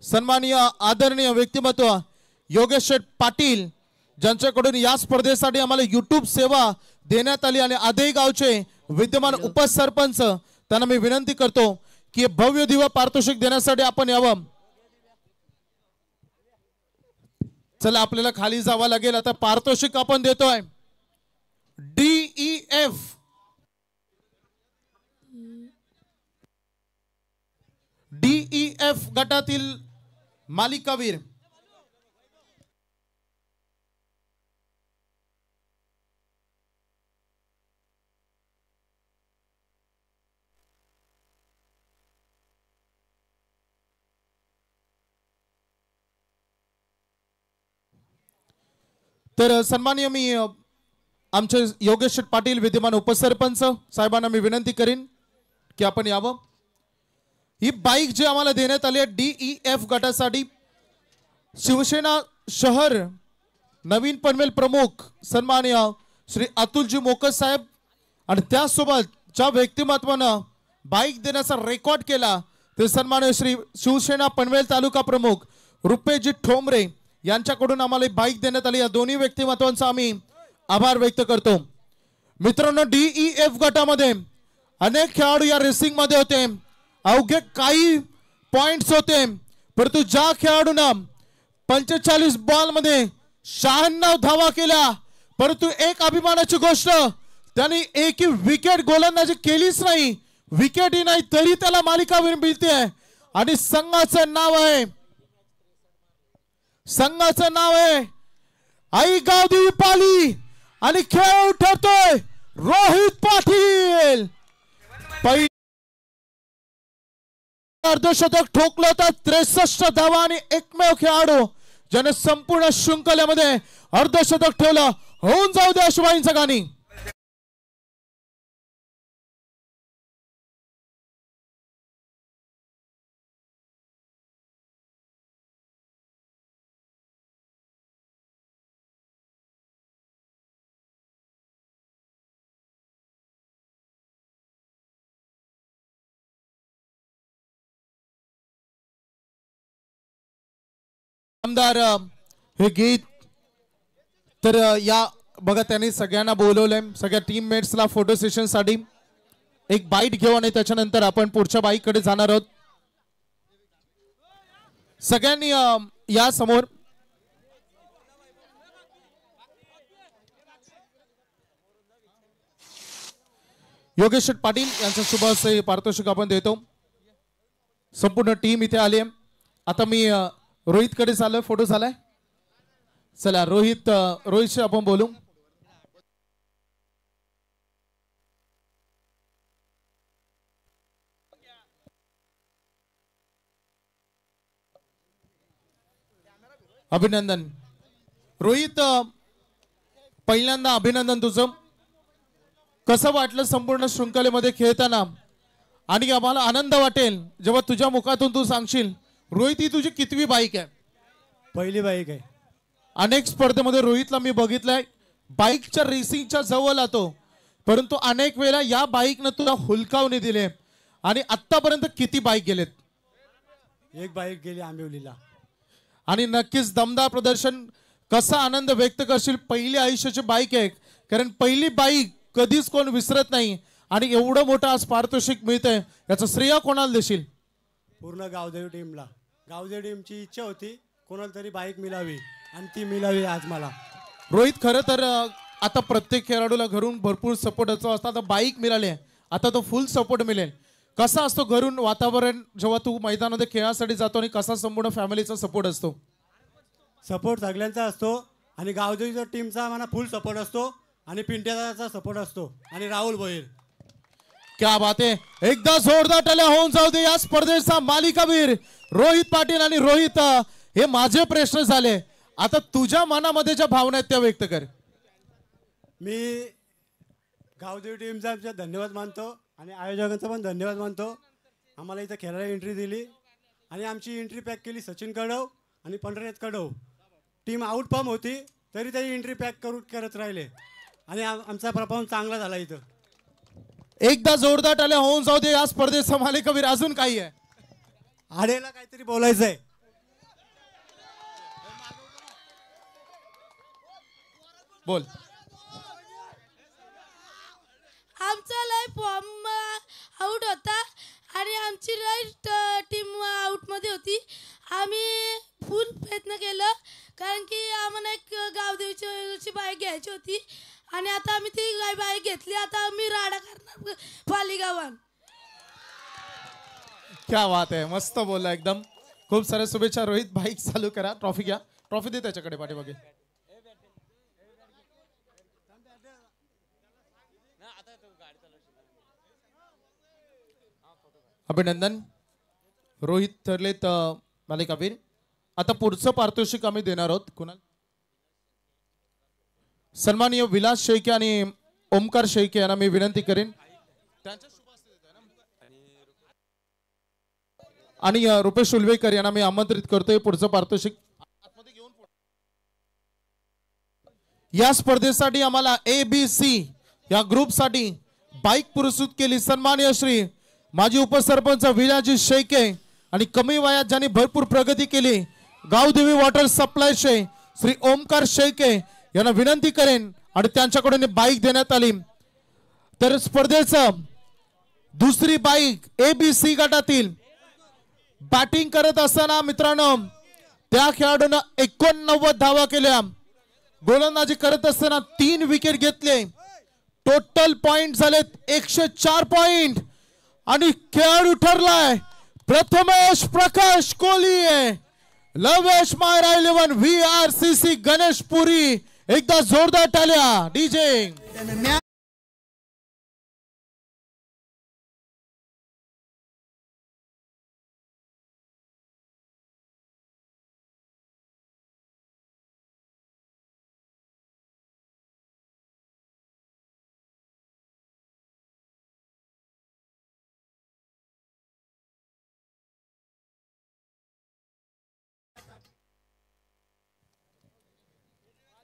सन्माननीय आदरणीय व्यक्तिमत्व योगेश शेठ पाटील, ज्यांच्याकडून या स्पर्धेसाठी आम्हाला YouTube सेवा देण्यात आली आणि आदेई गावचे विद्यमान उपसरपंच, त्यांना मी विनंती करतो की भव्य दिव्य पारितोषिक देण्यासाठी आपण यावं. चला आपल्याला खाली जावं लागेल. आता पारितोषिक आपण देतोय DEF गटातील मालिकावीर तर सन्माननीय मी आमचे योगेश पाटील विद्यमान उपसरपंच साहेबांना मी विनंती करीन की आपण यावं. ही बाईक जी आम्हाला देण्यात आली आहे DEF गटासाठी शिवसेना शहर नवीन पनवेल प्रमुख सन्माननीय श्री अतुलजी मोकस साहेब आणि त्यासोबत ज्या व्यक्तिमत्वानं बाईक देण्याचा रेकॉर्ड केला ते सन्माननीय श्री शिवसेना पनवेल तालुका प्रमुख रुपेशजी ठोंबरे यांच्याकडून आम्हाला बाईक देण्यात आली. या दोन्ही व्यक्तिमत्वांचा आम्ही आभार व्यक्त करतो. मित्रांनो, DEF गटामध्ये अनेक खेळाडू या रेसिंग मध्ये होते. अवघे काही पॉइंट्स होते, परंतु ज्या खेळाडूंना 45 बॉल मध्ये 96 धावा केल्या, परंतु एक अभिमानाची गोष्ट त्यांनी एकही विकेट गोलंदाजी केलीच नाही. विकेटही नाही तरी त्याला मालिकावीर मिळते आणि संघाचं नाव आहे आई गावदेवी पाली आणि खेळ ठरतोय रोहित पाटील. अर्धशतक ठोकलं तर 63 धावा आणि एकमेव खेळाडू ज्याने संपूर्ण शृंखलेमध्ये अर्धशतक ठेवलं. होऊन जाऊ दे अश्वाईंचं गाणी. आमदार हे गीत तर या बघा त्यांनी सगळ्यांना बोलवलंय, सगळ्या टीम मेट्सला फोटो सेशन साठी. एक बाईट घेऊ आणि त्याच्यानंतर आपण पुढच्या बाईक कडे जाणार आहोत. सगळ्यांनी या समोर. योगेश पाटील यांचा शुभ हस्ते पारितोषिक आपण देतो. संपूर्ण टीम इथे आली आहे. आता मी रोहित कडे चाललोय. फोटो झालाय. चला रोहितशी आपण बोलू. अभिनंदन रोहित, पहिल्यांदा अभिनंदन तुझं. कसं वाटलं संपूर्ण शृंखलेमध्ये खेळताना? आणि आम्हाला आनंद वाटेल जेव्हा तुझ्या मुखातून तू सांगशील रोहित ही तुझी कितवी बाईक आहे? पहिली बाईक आहे. अनेक स्पर्धेमध्ये रोहितला मी बघितलंय बाईकच्या रेसिंगच्या जवळ आतो, परंतु अनेक वेळा या बाईकनं तुला हुलकावणी दिले. आणि आतापर्यंत किती बाईक गेलेत? एक बाईक गेली आंबिवलीला. आणि नक्कीच दमदार प्रदर्शन. कसा आनंद व्यक्त करशील? पहिली आयुष्याची बाईक आहे, कारण पहिली बाईक कधीच कोण विसरत नाही. आणि एवढं मोठं आज पारितोषिक मिळतंय, याचं श्रेय कोणाला देशील? पूर्ण गावदेवी टीमला. गावदेवी टीमची इच्छा होती कोणाला तरी बाईक मिळावी आणि ती मिळावी आज मला. रोहित, खरं तर आता प्रत्येक खेळाडूला घरून भरपूर सपोर्ट असतो. आता बाईक मिळाली आहे, आता तो फुल सपोर्ट मिळेल. कसा असतो घरून वातावरण जेव्हा तू मैदानामध्ये खेळासाठी जातो आणि कसा संपूर्ण फॅमिलीचा सपोर्ट असतो? सपोर्ट सगळ्यांचा असतो आणि गावदेवीच्या टीमचा मला फुल सपोर्ट असतो आणि पिंट्याचा सपोर्ट असतो आणि राहुल भोईर. क्या बात आहे. एकदा जोरदार टाळ्या होऊन जाऊ दे या स्पर्धेचा मालिकावीर रोहित पाटील. आणि रोहित, हे माझे प्रश्न झाले, आता तुझ्या मनामध्ये ज्या भावना आहेत त्या व्यक्त कर. मी गावदेवी टीमचा धन्यवाद मानतो आणि आयोजकांचा पण धन्यवाद मानतो. आम्हाला इथं खेळायला एंट्री दिली आणि आमची एंट्री पॅक केली सचिन कडव आणि पंढरनाथ कडव. टीम आउट फॉर्म होती तरी ते एंट्री पॅक करत राहिले आणि आमचा परफॉर्मन्स चांगला झाला इथं. एकदा जोरदार टाळ्या होऊन जाऊ दे या स्पर्धेचा मालिकावीर. अजून काही आहे? आडेला काहीतरी बोलायचंय. बोल. आमचा लय फॉर्म आउट होता आणि आमची राईट टीम आउटमध्ये होती. आम्ही फुल प्रयत्न केलं कारण की आम्हाला एक गावदेवीची बाईक घ्यायची होती आणि आता आम्ही ती बाईक घेतली. आता आम्ही राडा करणार पालीगावान. क्या बात आहे, मस्त बोलला एकदम. खूप साऱ्या शुभेच्छा रोहित. बाईक चालू करा. ट्रॉफी घ्या, ट्रॉफी दे त्याच्याकडे पाठीमागे. अभिनंदन. रोहित ठरलेत मालिकावीर. आता पुढचं पारितोषिक आम्ही देणार आहोत. कुणाल? सन्माननीय विलास शेळके आणि ओमकार शेळके यांना मी विनंती करेन. आणि रुपेश उलवेकर यांना मी आमंत्रित करतोय पुढचं पारितोषिक. या स्पर्धेसाठी आम्हाला ABC या ग्रुपसाठी बाईक पुरस्कृत केली सन्माननीय श्री माजी उपसरपंच विलाजी शेळके आणि कमी वयात ज्यांनी भरपूर प्रगती केली गावदेवी वॉटर सप्लायचे श्री ओमकार शेळके यांना विनंती करेन आणि त्यांच्याकडून बाईक देण्यात आली. तर स्पर्धेचं दुसरी बाईक ABC गटातील बॅटिंग करत असताना मित्रांनो त्या खेळाडूंना 89 धावा केल्या. गोलंदाजी करत असताना 3 विकेट घेतले. टोटल पॉइंट झालेत 104 पॉइंट आणि खेळाडू ठरलाय प्रथमेश प्रकाश कोहली. लवेश मायरा 11 VRCC गणेश पुरी. एकदा जोरदार टाळ्या डीजे.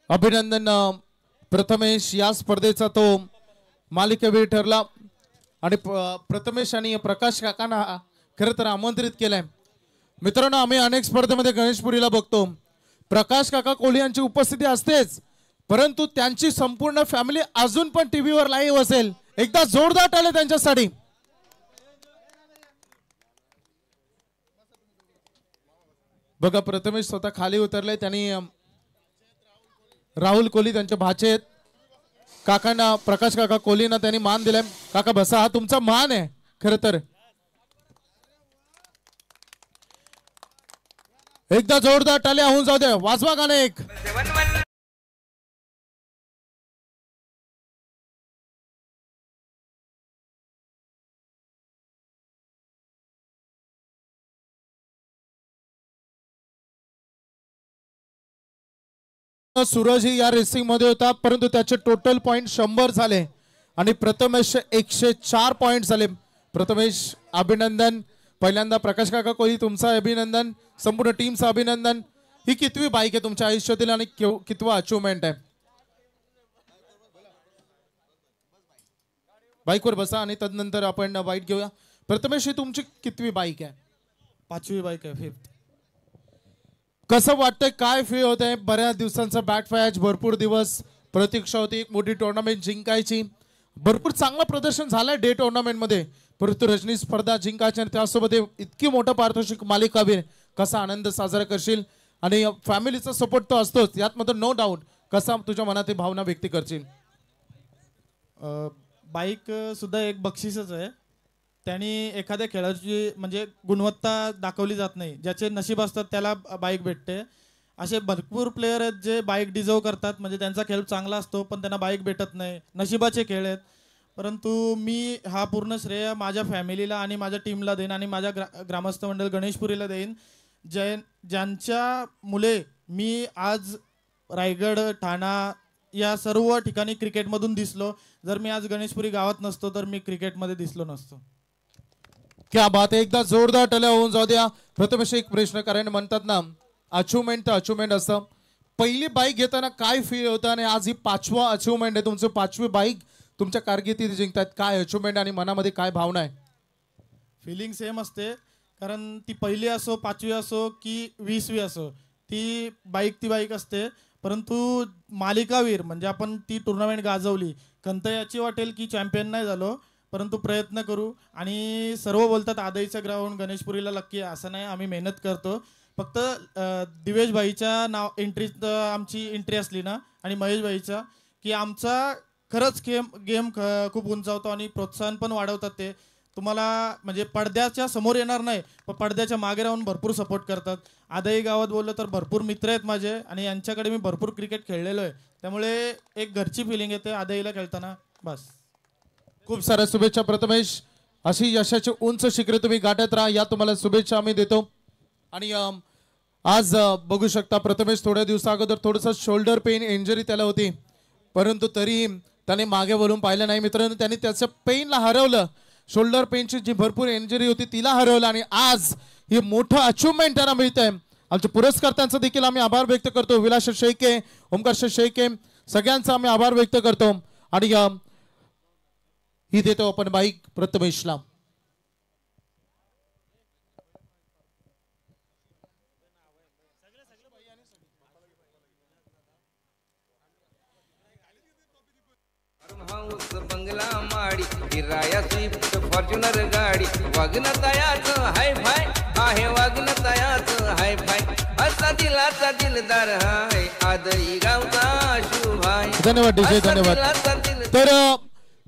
अभिनंदन प्रथमेश. या स्पर्धेचा तो मालिकावीर ठरला आणि प्रथमेश आणि प्रकाश काकांना खरं तर आमंत्रित केलंय. मित्रांनो आम्ही अनेक स्पर्धेमध्ये गणेशपुरीला बघतो प्रकाश काका कोहली यांची उपस्थिती असतेच परंतु त्यांची संपूर्ण फॅमिली अजून पण टीव्हीवर लाईव्ह असेल. एकदा जोरदार टाळ्या त्यांच्यासाठी. बघा प्रथमेश स्वतः खाली उतरले. त्यांनी राहुल कोहली त्यांचे भाचे आहेत काकांना प्रकाश काका कोहलींना त्यांनी मान दिलाय. काका बसा, हा तुमचा मान आहे खर तर. एकदा जोरदार टाळ्या होऊन जाऊ दे. वाजवा गाणे एक. सूरज ही या रेसिंग मध्ये होता परंतु त्याचे टोटल पॉइंट 100 झाले आणि प्रथमेश 104 पॉइंट झाले. प्रथमेश अभिनंदन. पहिल्यांदा प्रकाश काका कोहली तुमचं अभिनंदन. संपूर्ण टीमचं अभिनंदन. ही कितवी बाईक आहे तुमच्या आयुष्यातील आणि कितवा अचिव्हमेंट आहे? बाईकवर बसा आणि तदनंतर आपण बाईट घेऊया. प्रथमेश ही तुमची कितवी बाईक आहे? 5वी बाईक आहे, 5th. कसं वाटतंय, काय फील होत आहे? बऱ्याच दिवसांचा बॅट फॅच, भरपूर दिवस प्रतीक्षा होती एक मोठी टुर्नामेंट जिंकायची. भरपूर चांगलं प्रदर्शन झालंय डे टुर्नामेंट मध्ये परंतु रजनी स्पर्धा जिंकायची आणि त्यासोबत इतकी मोठं पारितोषिक मालिकावीर कसा आनंद साजरा करशील आणि फॅमिलीचा सपोर्ट तो असतोच यात मात्र नो डाऊट. कसा तुझ्या मनात भावना व्यक्त करशील? बाईक सुद्धा एक बक्षीसच आहे. त्यांनी एखाद्या खेळाची म्हणजे गुणवत्ता दाखवली जात नाही. ज्याचे नशीब असतात त्याला बाईक भेटते. असे भरपूर प्लेयर आहेत जे बाईक डिझर्व करतात, म्हणजे त्यांचा खेळ चांगला असतो पण त्यांना बाईक भेटत नाही. नशिबाचे खेळ आहेत. परंतु मी हा पूर्ण श्रेय माझ्या फॅमिलीला आणि माझ्या टीमला देईन आणि माझ्या ग्रामस्थ मंडळ गणेशपुरीला देईन, ज्यांच्या मुले मी आज रायगड, ठाणा या सर्व ठिकाणी क्रिकेटमधून दिसलो. जर मी आज गणेशपुरी गावात नसतो तर मी क्रिकेटमध्ये दिसलो नसतो. क्या बात आहे. एकदा जोरदार टाळ्या होऊन जाऊ द्या. प्रथमेश एक प्रश्न, कारण म्हणतात ना अचिव्हमेंट तर अचिव्हमेंट असतं. पहिली बाईक घेताना काय फील होतं आणि आज ही 5वा अचिव्हमेंट आहे तुमचं, 5वी बाईक तुमच्या कारकिर्दीत जिंकतात. काय अचिव्हमेंट आणि मनामध्ये काय भावना आहे? फिलिंग सेम असते, कारण ती पहिली असो, 5वी असो की 20वी असो, ती बाईक असते. परंतु मालिकावीर म्हणजे आपण ती टुर्नामेंट गाजवली. खंत याची वाटेल की चॅम्पियन नाही झालो, परंतु प्रयत्न करू. आणि सर्व बोलतात आदईचं ग्राउंड गणेशपुरीला लक्की, असं नाही. आम्ही मेहनत करतो. फक्त दिवेश भाईच्या नाव एंट्रीत आमची एंट्री असली ना आणि महेश भाईचा की आमचा खरंच गेम खूप उंचावतो आणि प्रोत्साहन पण वाढवतात. ते तुम्हाला म्हणजे पडद्याच्या समोर येणार नाही पण पडद्याच्या मागे राहून भरपूर सपोर्ट करतात. आदई गावात बोललं तर भरपूर मित्र आहेत माझे आणि यांच्याकडे मी भरपूर क्रिकेट खेळलेलो आहे. त्यामुळे एक घरची फिलिंग येते आदईला खेळताना. बस. खूप साऱ्या शुभेच्छा प्रथमेश. अशी यशाची उंच शिखरे तुम्ही गाठत राहा, या तुम्हाला शुभेच्छा आम्ही देतो. आणि आज बघू शकता प्रथमेश थोड्या दिवसा अगोदर थोडंसं शोल्डर पेन इंजरी त्याला होती, परंतु तरी त्याने मागे वळून पाहिलं नाही. मित्रांनो, त्यांनी त्याच्या पेनला हरवलं. शोल्डर पेनची जी भरपूर इंजरी होती तिला हरवलं आणि आज हे मोठं अचिव्हमेंट त्यांना मिळत आहे. आमच्या पुरस्कर्त्यांचा देखील आम्ही आभार व्यक्त करतो. विलास शेळके, ओमकार शेळके, सगळ्यांचा आम्ही आभार व्यक्त करतो. आणि ही देतो आपण बाईक प्रथमेशला. हाऊस बंगला माडी हिराया स्विफ्ट फॉर्च्युनर गाडी वागणं तयाच हाय फाय आहे, वागणं तयाच हाय फाय. असा दिलाचा दिलदार हाय आदई गावचा शुभाय. धन्यवाद डीजे, धन्यवाद. तर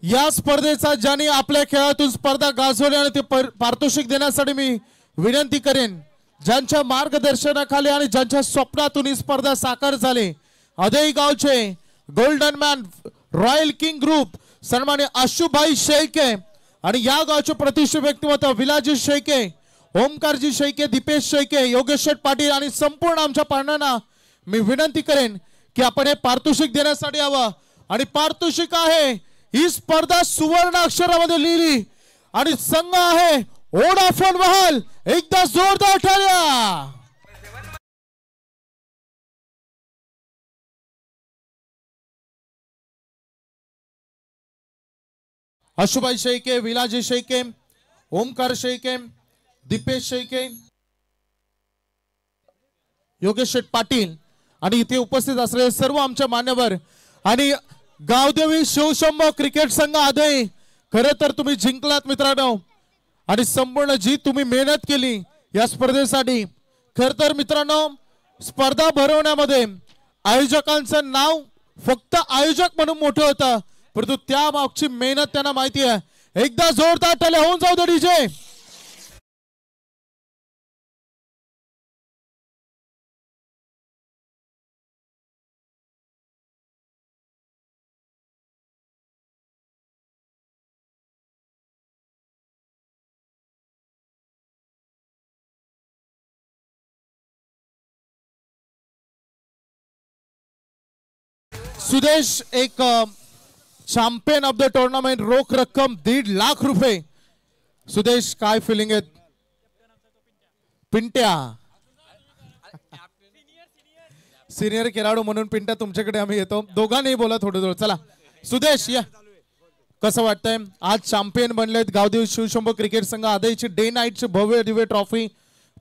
या स्पर्धेचा ज्यांनी आपल्या खेळातून स्पर्धा गाजवली आणि ते पारितोषिक देण्यासाठी मी विनंती करेन, ज्यांच्या मार्गदर्शनाखाली आणि ज्यांच्या स्वप्नातून ही स्पर्धा साकार झाली, आदई गावचे golden man royal king group सन्मान्य आशुभाई शेळके आणि या गावचे प्रतिष्ठित व्यक्तिमत्व विलाजी शेळके, ओमकारजी शेळके, दीपेश शेळके, योगेश पाटील आणि संपूर्ण आमच्या पाहुण्यांना मी विनंती करेन की आपण हे पारितोषिक देण्यासाठी यावं. आणि पारितोषिक आहे, ही स्पर्धा सुवर्ण अक्षरामध्ये लिहिली आणि संघ आहे वोडाफोन महल. एकदा जोरदार टाळ्या. आशुभाई शेळके, विलाजी शेळके, ओमकार शेळके, दीपेश शेळके, योगेश पाटील आणि इथे उपस्थित असलेले सर्व आमच्या मान्यवर आणि गावदेवी शिवशंभो क्रिकेट संघ आदई. खरं तर तुम्ही जिंकलात मित्रांनो आणि संपूर्ण जी तुम्ही मेहनत केली या स्पर्धेसाठी. खरं तर मित्रांनो, स्पर्धा भरवण्यामध्ये आयोजकांचं नाव फक्त आयोजक म्हणून मोठं होतं, परंतु त्या मागची मेहनत त्यांना माहिती आहे. एकदा जोरदार टाळ्या होऊन जाऊ दे डीजे. सुदेश एक चॅम्पियन ऑफ द टुर्नामेंट, रोख रक्कम 1.5 लाख रुपये. सुदेश काय फिलिंग आहे? पिंट्या सिनियर खेळाडू म्हणून पिंट्या तुमच्याकडे आम्ही येतो. दोघांनी बोला थोडं थोडं. चला सुदेश या, कसं वाटतंय? आज चॅम्पियन बनलेत गावदेवी शिवशंभो क्रिकेट संघ आदईची डे नाईटची भव्य दिव्य ट्रॉफी.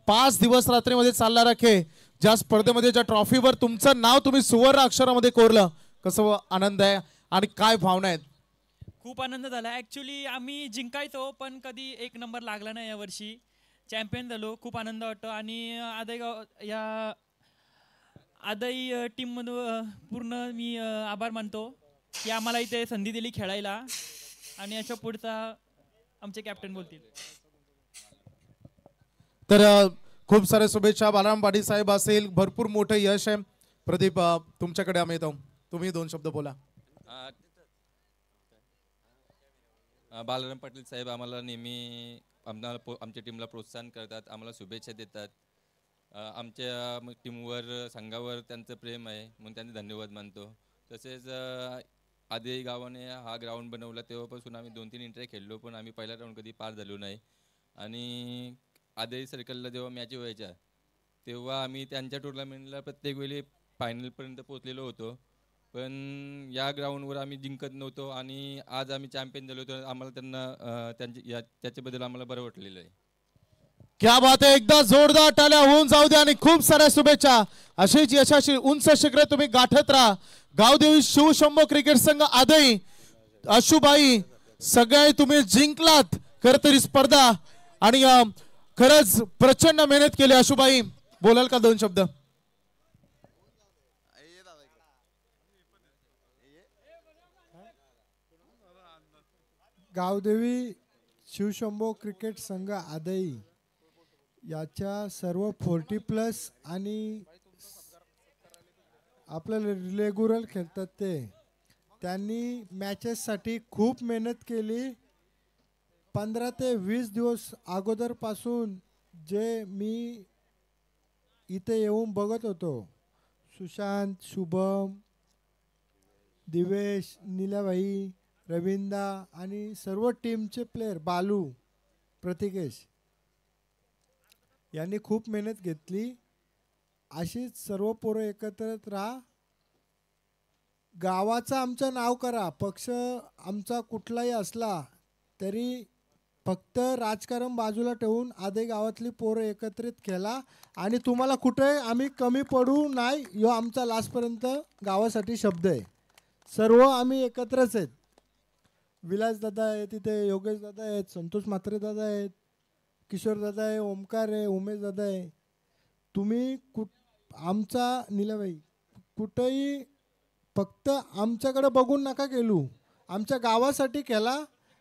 5 दिवस रात्रीमध्ये चालणार आहे. ज्या स्पर्धेमध्ये ज्या ट्रॉफीवर तुमचं नाव तुम्ही सुवर्ण अक्षरामध्ये कोरलं, कसं आनंद आहे आणि काय भावना आहेत? खूप आनंद झाला. ॲक्च्युली आम्ही जिंकायचो पण कधी एक नंबर लागला नाही. यावर्षी चॅम्पियन झालो, खूप आनंद वाटतो. आणि आदाई टीममधून पूर्ण मी आभार मानतो की आम्हाला इथे संधी दिली खेळायला. आणि याच्या पुढचा आमचे कॅप्टन बोलतील. तर खूप साऱ्या शुभेच्छा. बालाराम पाटील साहेब असेल, भरपूर मोठं यश आहे. प्रदीप तुमच्याकडे आम्ही येतो, तुम्ही 2 शब्द बोला. बालाराम पाटील साहेब आम्हाला नेहमी आमच्या टीमला प्रोत्साहन करतात, आम्हाला शुभेच्छा देतात. आमच्या टीमवर संघावर त्यांचं प्रेम आहे म्हणून त्यांचे धन्यवाद मानतो. तसेच आधी गावाने हा ग्राउंड बनवला तेव्हापासून आम्ही 2-3 इंटरे खेळलो पण आम्ही पहिला राऊंड कधी पार झालो नाही. आणि आधी सर्कलला जेव्हा मॅच व्हायच्या तेव्हा आम्ही त्यांच्या टुर्नामेंटला प्रत्येक वेळी फायनलपर्यंत पोहोचलेलो होतो. पण या ग्राउंडवर आम्ही जिंकत नव्हतो आणि आज आम्ही चॅम्पियन झालो तर आम्हाला त्याच्याबद्दल आम्हाला बरं वाटलेलं आहे. क्या बात आहे. एकदा जोरदार टाळ्या होऊन जाऊ द्या आणि खूप साऱ्या शुभेच्छा. अशीच यशाची उंच शिखरे तुम्ही गाठत राहा. गावदेवी शिवशंभो क्रिकेट संघ आदई, आशुबाई सगळे तुम्ही जिंकलात खरं तरी स्पर्धा. आणि खरंच प्रचंड मेहनत केली. आशुबाई बोलाल का 2 शब्द? गावदेवी शिवशंभो क्रिकेट संघ आदई याच्या सर्व 40+ आणि आपल्याला रेग्युलर खेळतात त्यांनी मॅचेससाठी खूप मेहनत केली. 15 ते 20 दिवस अगोदरपासून जे मी इथे येऊन बघत होतो, सुशांत, शुभम, दिवेश, नीलाबाई, रविंदा आणि सर्व टीमचे प्लेयर, बालू, प्रतिकेश यांनी खूप मेहनत घेतली. अशीच सर्व पोरं एकत्र राहा. गावाचं आमचं नाव करा. पक्ष आमचा कुठलाही असला तरी फक्त राजकारण बाजूला ठेवून आधी गावातली पोरं एकत्रित खेळा. आणि तुम्हाला कुठे आम्ही कमी पडू नाही, ह्यो आमचा लास्टपर्यंत गावासाठी शब्द आहे. सर्व आम्ही एकत्रच आहेत. विलास दादा आहे तिथे, योगेश दादा आहेत, संतोष म्हात्रे दादा आहेत, किशोर दादा आहे, ओमकार आहे, उमेश दादा आहे. तुम्ही आमचा नीलाबाई कुठेही फक्त आमच्याकडे बघून नका केलू, आमच्या गावासाठी केला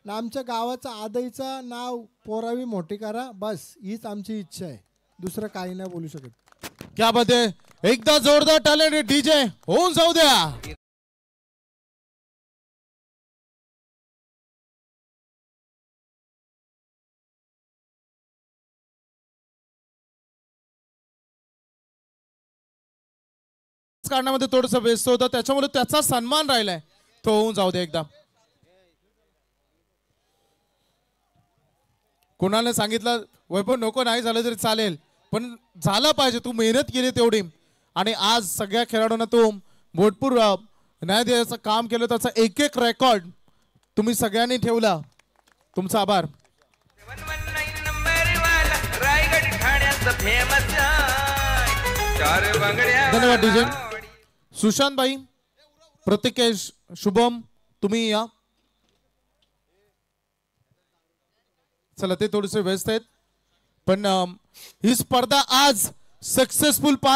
ना. आमच्या गावाचा आदईचा नाव पोरावी मोठी करा, बस हीच आमची इच्छा आहे. दुसरं काही नाही बोलू शकत. क्या बात आहे. एकदा जोरदार टाळ्या डीजे होऊन जाऊ द्या. कारणामध्ये थोडस व्यस्त होता त्याच्यामुळे त्याचा सन्मान राहिलाय तो होऊन जाऊ दे. एकदा कोणाला सांगितलं वैभव नको नाही झालं तरी चालेल पण झालं पाहिजे, तू मेहनत केली तेवढी. आणि आज सगळ्या खेळाडूंना तू भरपूर न्याय द्यायचं काम केलं, त्याचा एक एक रेकॉर्ड तुम्ही सगळ्यांनी ठेवला. तुमचा आभार. धन्यवाद डीजे. सुशांत भाई, प्रतिकेश, शुभम तुम्ही या. चला ते थोडेसे व्यस्त आहेत पण ही स्पर्धा आज सक्सेसफुल पार